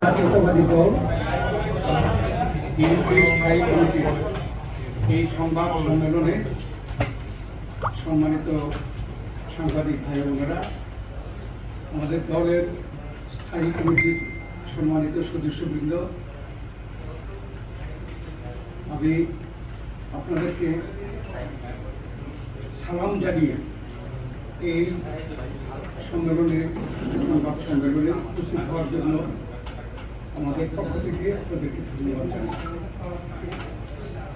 জাতীয়তাবাদী দল বিএনপি স্থায়ী কমিটির এই সংবাদ সম্মেলনে সম্মানিত সাংবাদিক ভাই বোনেরা, আমাদের দলের স্থায়ী কমিটির সম্মানিত সদস্যবৃন্দ, আমি আপনাদেরকে সালাম জানিয়ে এই সম্মেলনে সংবাদ সম্মেলনে উপস্থিত হওয়ার জন্য আমাদের পক্ষ থেকে আপনাদেরকে ধন্যবাদ জানাই।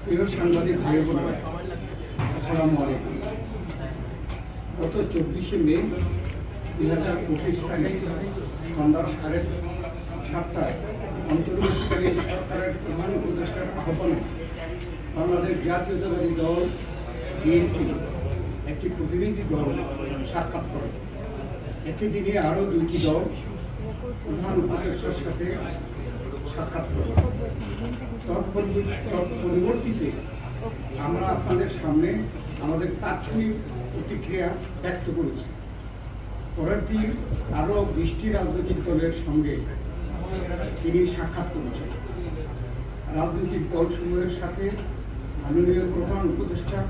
প্রিয় সাংবাদিক ভাই বোনেরা, আসসালামু আলাইকুম। গত 24শে মে 2025 তারিখ সন্ধ্যা 7:30টায় অন্তর্বর্তীকালীন সরকারের প্রধান উপদেষ্টার আহ্বানে বাংলাদেশ জাতীয়তাবাদী দল বিএনপি একটি প্রতিনিধি দল সাক্ষাৎ করে। একটি দিনে আরও 2টি দল প্রধান উপদেষ্টার সাথে সাক্ষাৎ করে। পরবর্তীতে আমরা আপনাদের সামনে আমাদের তাৎক্ষণিক প্রতিক্রিয়া ব্যক্ত করেছি। পরের দিন আরও 20টি রাজনৈতিক দলের সঙ্গে তিনি সাক্ষাৎ করেছেন। রাজনৈতিক দলসমূহের সাথে মাননীয় প্রধান উপদেষ্টা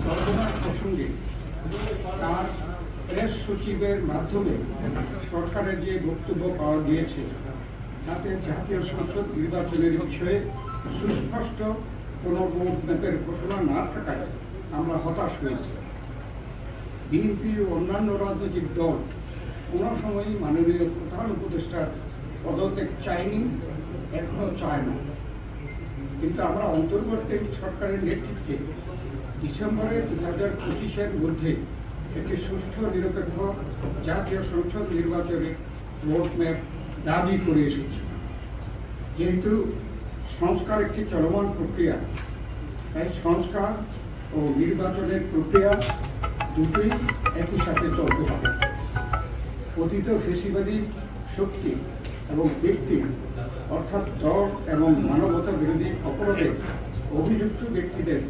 চলমান প্রসঙ্গে তার প্রেস সচিবের মাধ্যমে সরকারের যে বক্তব্য পাওয়া গিয়েছে তাতে জাতীয় সংসদ নির্বাচনের বিষয়ে সুস্পষ্ট কোনো রোড ম্যাপের ঘোষণা না থাকায় আমরা হতাশ হয়েছি। বিএনপি ও অন্যান্য রাজনৈতিক দল কোনো সময়ই মাননীয় প্রধান উপদেষ্টার পদত্যাগ চায়নি, এখনও চায় না। কিন্তু আমরা অন্তর্বর্তী সরকারের নেতৃত্বে ডিসেম্বরে 2025-এর মধ্যে একটি সুষ্ঠু নিরপেক্ষ জাতীয় সংসদ নির্বাচনের রোডম্যাপ দাবি করে এসেছি। যেহেতু সংস্কার একটি চলমান প্রক্রিয়া, তাই সংস্কার ও নির্বাচনের প্রক্রিয়া দুটোই একই সাথে চলতে হবে। অতীত ফেসিবাদী শক্তি এবং ব্যক্তি অর্থাৎ দল এবং মানবতা বিরোধী অপরাধে অভিযুক্ত ব্যক্তিদের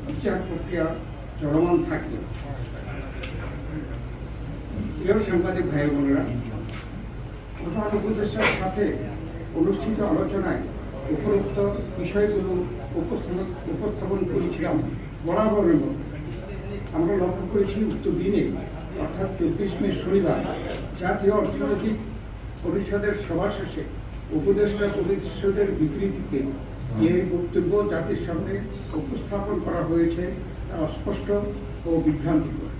বিচার প্রক্রিয়া চলমান থাকবে। প্রিয় সাংবাদিক ভাই বোনেরা, প্রধান উপদেষ্টার সাথে অনুষ্ঠিত আলোচনায় উপরোক্ত বিষয়গুলো উপস্থাপন করেছিলাম বরাবরের মতো। আমরা লক্ষ্য করেছি উক্ত দিনে অর্থাৎ 24 মে শনিবার জাতীয় অর্থনৈতিক পরিষদের সভা শেষে উপদেষ্টা পরিষদের বিবৃতিতে যে বক্তব্য জাতির সামনে উপস্থাপন করা হয়েছে তা অস্পষ্ট ও বিভ্রান্তিকর।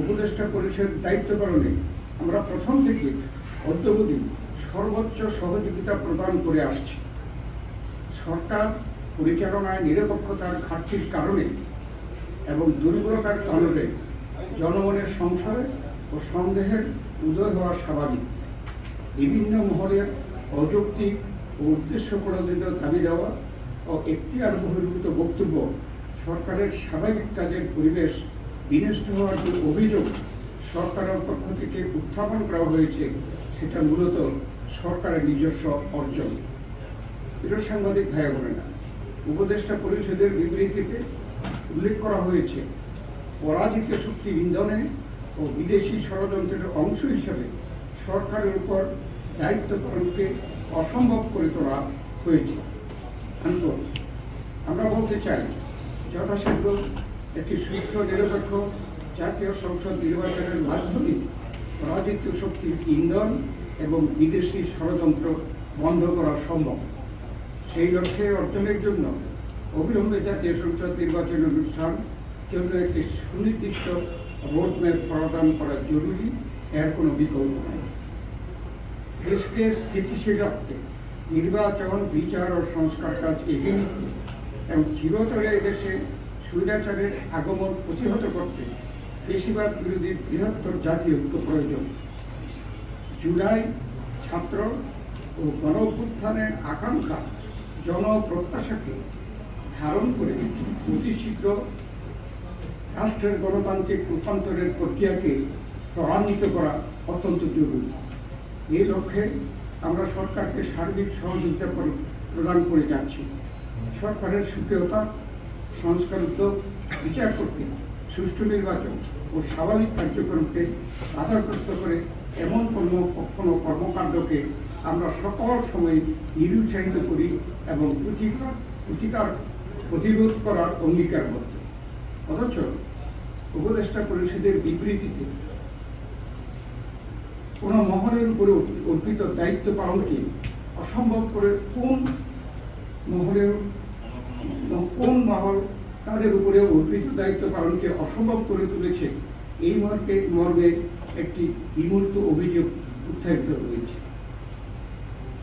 উপদেষ্টা পরিষদ দায়িত্ব পালনে আমরা প্রথম থেকে অদ্যাবধি সর্বোচ্চ সহযোগিতা প্রদান করে আসছি। সরকার পরিচালনায় নিরপেক্ষতার ঘাটতির কারণে এবং দুর্বলতার কারণে জনগণের সংশয় ও সন্দেহের উদয় হওয়া স্বাভাবিক। বিভিন্ন মহলের অযৌক্তিক ও উদ্দেশ্য প্রণোদিত দাবি দেওয়া ও এখতিয়ার বহির্ভূত বক্তব্য সরকারের স্বাভাবিক কাজের পরিবেশ বিনষ্ট হওয়ার যে অভিযোগ সরকারের পক্ষ থেকে উত্থাপন করা হয়েছে সেটা মূলত সরকারের নিজস্ব অর্জন। প্রিয় সাংবাদিক ভাই বোনেরা, উপদেষ্টা পরিষদের বিবৃতিতে উল্লেখ করা হয়েছে পরাজিত শক্তি ইন্ধনে ও বিদেশি ষড়যন্ত্রের অংশ হিসাবে সরকারের উপর দায়িত্ব পালনকে অসম্ভব করে তোলা হয়েছে। আমরা বলতে চাই, যথাসাধ্য একটি সুষ্ঠু নিরপেক্ষ জাতীয় সংসদ নির্বাচনের মাধ্যমে পরাজিত শক্তির ইন্ধন এবং বিদেশি ষড়যন্ত্র বন্ধ করা সম্ভব। সেই লক্ষ্যে অর্জনের জন্য অবিলম্বে জাতীয় সংসদ নির্বাচন অনুষ্ঠান জন্য একটি সুনির্দিষ্ট রোডম্যাপ প্রদান করা জরুরি, এর কোনো বিকল্প নেই। দেশকে স্থিতিশীল রাখতে নির্বাচন, বিচার ও সংস্কার কাজ এগিয়ে নিতে এবং চিরতরে দেশে স্বৈরাচারের আগমন প্রতিহত করতে ফেসিবাদ বিরোধী বৃহত্তর জাতীয় ঐক্য প্রয়োজন। জুলাই ছাত্র ও গণ অভ্যুত্থানের আকাঙ্ক্ষা জনপ্রত্যাশাকে ধারণ করে অতি শীঘ্র রাষ্ট্রের গণতান্ত্রিক রূপান্তরের প্রক্রিয়াকে ত্বরান্বিত করা অত্যন্ত জরুরি। এই লক্ষ্যে আমরা সরকারকে সার্বিক সহযোগিতা প্রদান করে যাচ্ছি। সরকারের সক্রিয়তা, সংস্কার উদ্যোগ, বিচার প্রক্রিয়া, সুষ্ঠু নির্বাচন ও স্বাভাবিক কার্যক্রমকে বাধাগ্রস্ত করে এমন কোনো কর্মকাণ্ডকে আমরা সকল সময় নিরুৎসাহিত করি এবং প্রতিকার প্রতিরোধ করার অঙ্গীকারবদ্ধ। অথচ উপদেষ্টা পরিষদের বিবৃতিতে কোন মহলের উপরে অর্পিত দায়িত্ব পালনকে অসম্ভব করে কোন মহল তাদের উপরে অর্পিত দায়িত্ব পালনকে অসম্ভব করে তুলেছে, এই মর্মে একটি বিমূর্ত অভিযোগ উত্থাপিত হয়েছে।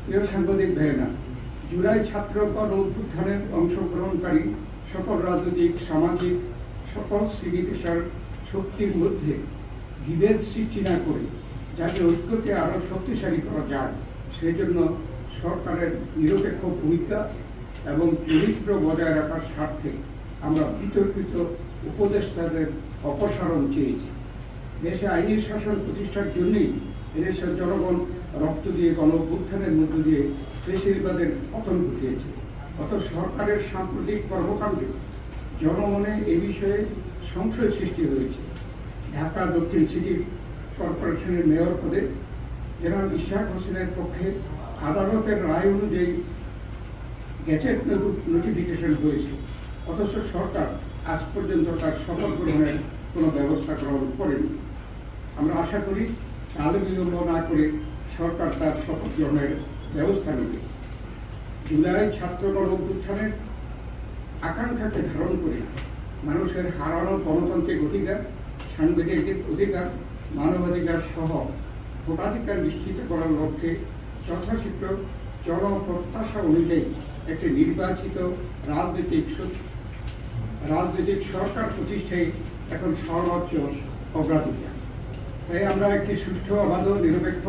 প্রিয় সাংবাদিক ভাইয়েরা, জুলাই ছাত্র গণ অভ্যুত্থানের অংশগ্রহণকারী সকল রাজনৈতিক, সামাজিক সকল শ্রেণী পেশার শক্তির মধ্যে বিভেদ সৃষ্টি না করে যাতে ঐক্যকে আরও শক্তিশালী করা যায়, সেই জন্য সরকারের নিরপেক্ষ ভূমিকা এবং চরিত্র বজায় রাখার স্বার্থে আমরা বিতর্কিত উপদেষ্টাদের অপসারণ চেয়েছি। দেশে আইনি শাসন প্রতিষ্ঠার জন্যই এদেশের জনগণ রক্ত দিয়ে গণ অভ্যুত্থানের মধ্য দিয়ে ফ্যাসিবাদের পতন ঘটিয়েছে। অথচ সরকারের সাম্প্রতিক কর্মকাণ্ডে জনমনে এ বিষয়ে সংশয় সৃষ্টি হয়েছে। ঢাকা দক্ষিণ সিটি কর্পোরেশনের মেয়র পদে জেনারেল ইশাক হোসেনের পক্ষে আদালতের রায় অনুযায়ী গেজেট নোটিফিকেশন হয়েছে, অথচ সরকার আজ পর্যন্ত তার শপথ গ্রহণের কোনো ব্যবস্থা গ্রহণ করেনি। আমরা আশা করি কালে বিলম্ব না করে সরকার তার শপথ গ্রহণের ব্যবস্থা নেবে। জুলাই ছাত্র গণ অভ্যুত্থানের আকাঙ্ক্ষাকে ধারণ করে মানুষের হারানো গণতান্ত্রিক অধিকার, সাংবিধানিক অধিকার, মানবাধিকার সহ ভোটাধিকার নিশ্চিত করার লক্ষ্যে যথাশীঘ্র জনপ্রত্যাশা অনুযায়ী একটি নির্বাচিত রাজনৈতিক সরকার প্রতিষ্ঠায় এখন সর্বোচ্চ অগ্রাধিকার। তাই আমরা একটি সুষ্ঠু, অবাধ, নিরপেক্ষ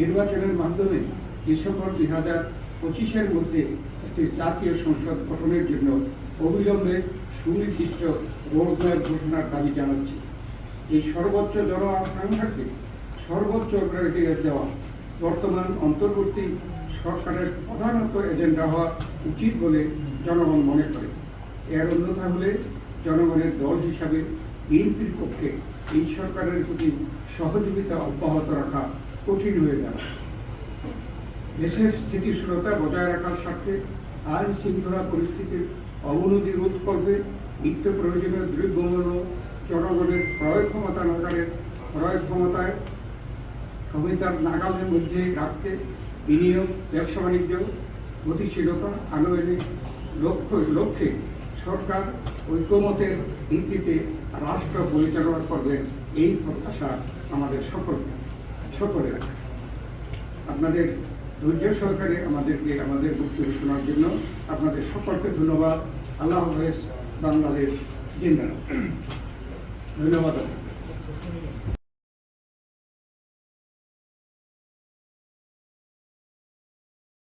নির্বাচনের মাধ্যমে ডিসেম্বর 2025-এর মধ্যে একটি জাতীয় সংসদ গঠনের জন্য অবিলম্বে সুনির্দিষ্ট রোডম্যাপ ঘোষণার দাবি জানাচ্ছি। এই সর্বোচ্চ জন আকাঙ্ক্ষাকে সর্বোচ্চ অগ্রাধিকার দেওয়া বর্তমান অন্তর্বর্তী সরকারের প্রধানত এজেন্ডা হওয়া উচিত বলে জনগণ মনে করে। এর অন্যথা হলে জনগণের দল হিসাবে বিএনপির পক্ষে এই সরকারের প্রতি সহযোগিতা অব্যাহত রাখা কঠিন হয়ে যাবে। দেশের স্থিতিশীলতা বজায় রাখার স্বার্থে আইন শৃঙ্খলা পরিস্থিতির অবনতি রোধ করবে নিত্য প্রয়োজনীয় দ্রব্যমূল্য জনগণের ক্রয় ক্ষমতায় ক্ষমতার নাগালের মধ্যে রাখতে বিনিয়োগ, ব্যবসা বাণিজ্য, গতিশীলতা আনয়নের লক্ষ্যে সরকার ঐকমত্যের ভিত্তিতে রাষ্ট্র পরিচালনা করবে, এই প্রত্যাশা আমাদের সকলের। আপনাদের ধৈর্য সহকারে আমাদের বক্তব্য শোনার জন্য আপনাদের সকলকে ধন্যবাদ। আল্লাহ হাফেজ। বাংলাদেশ জিন্দাবাদ। ধন্যবাদ।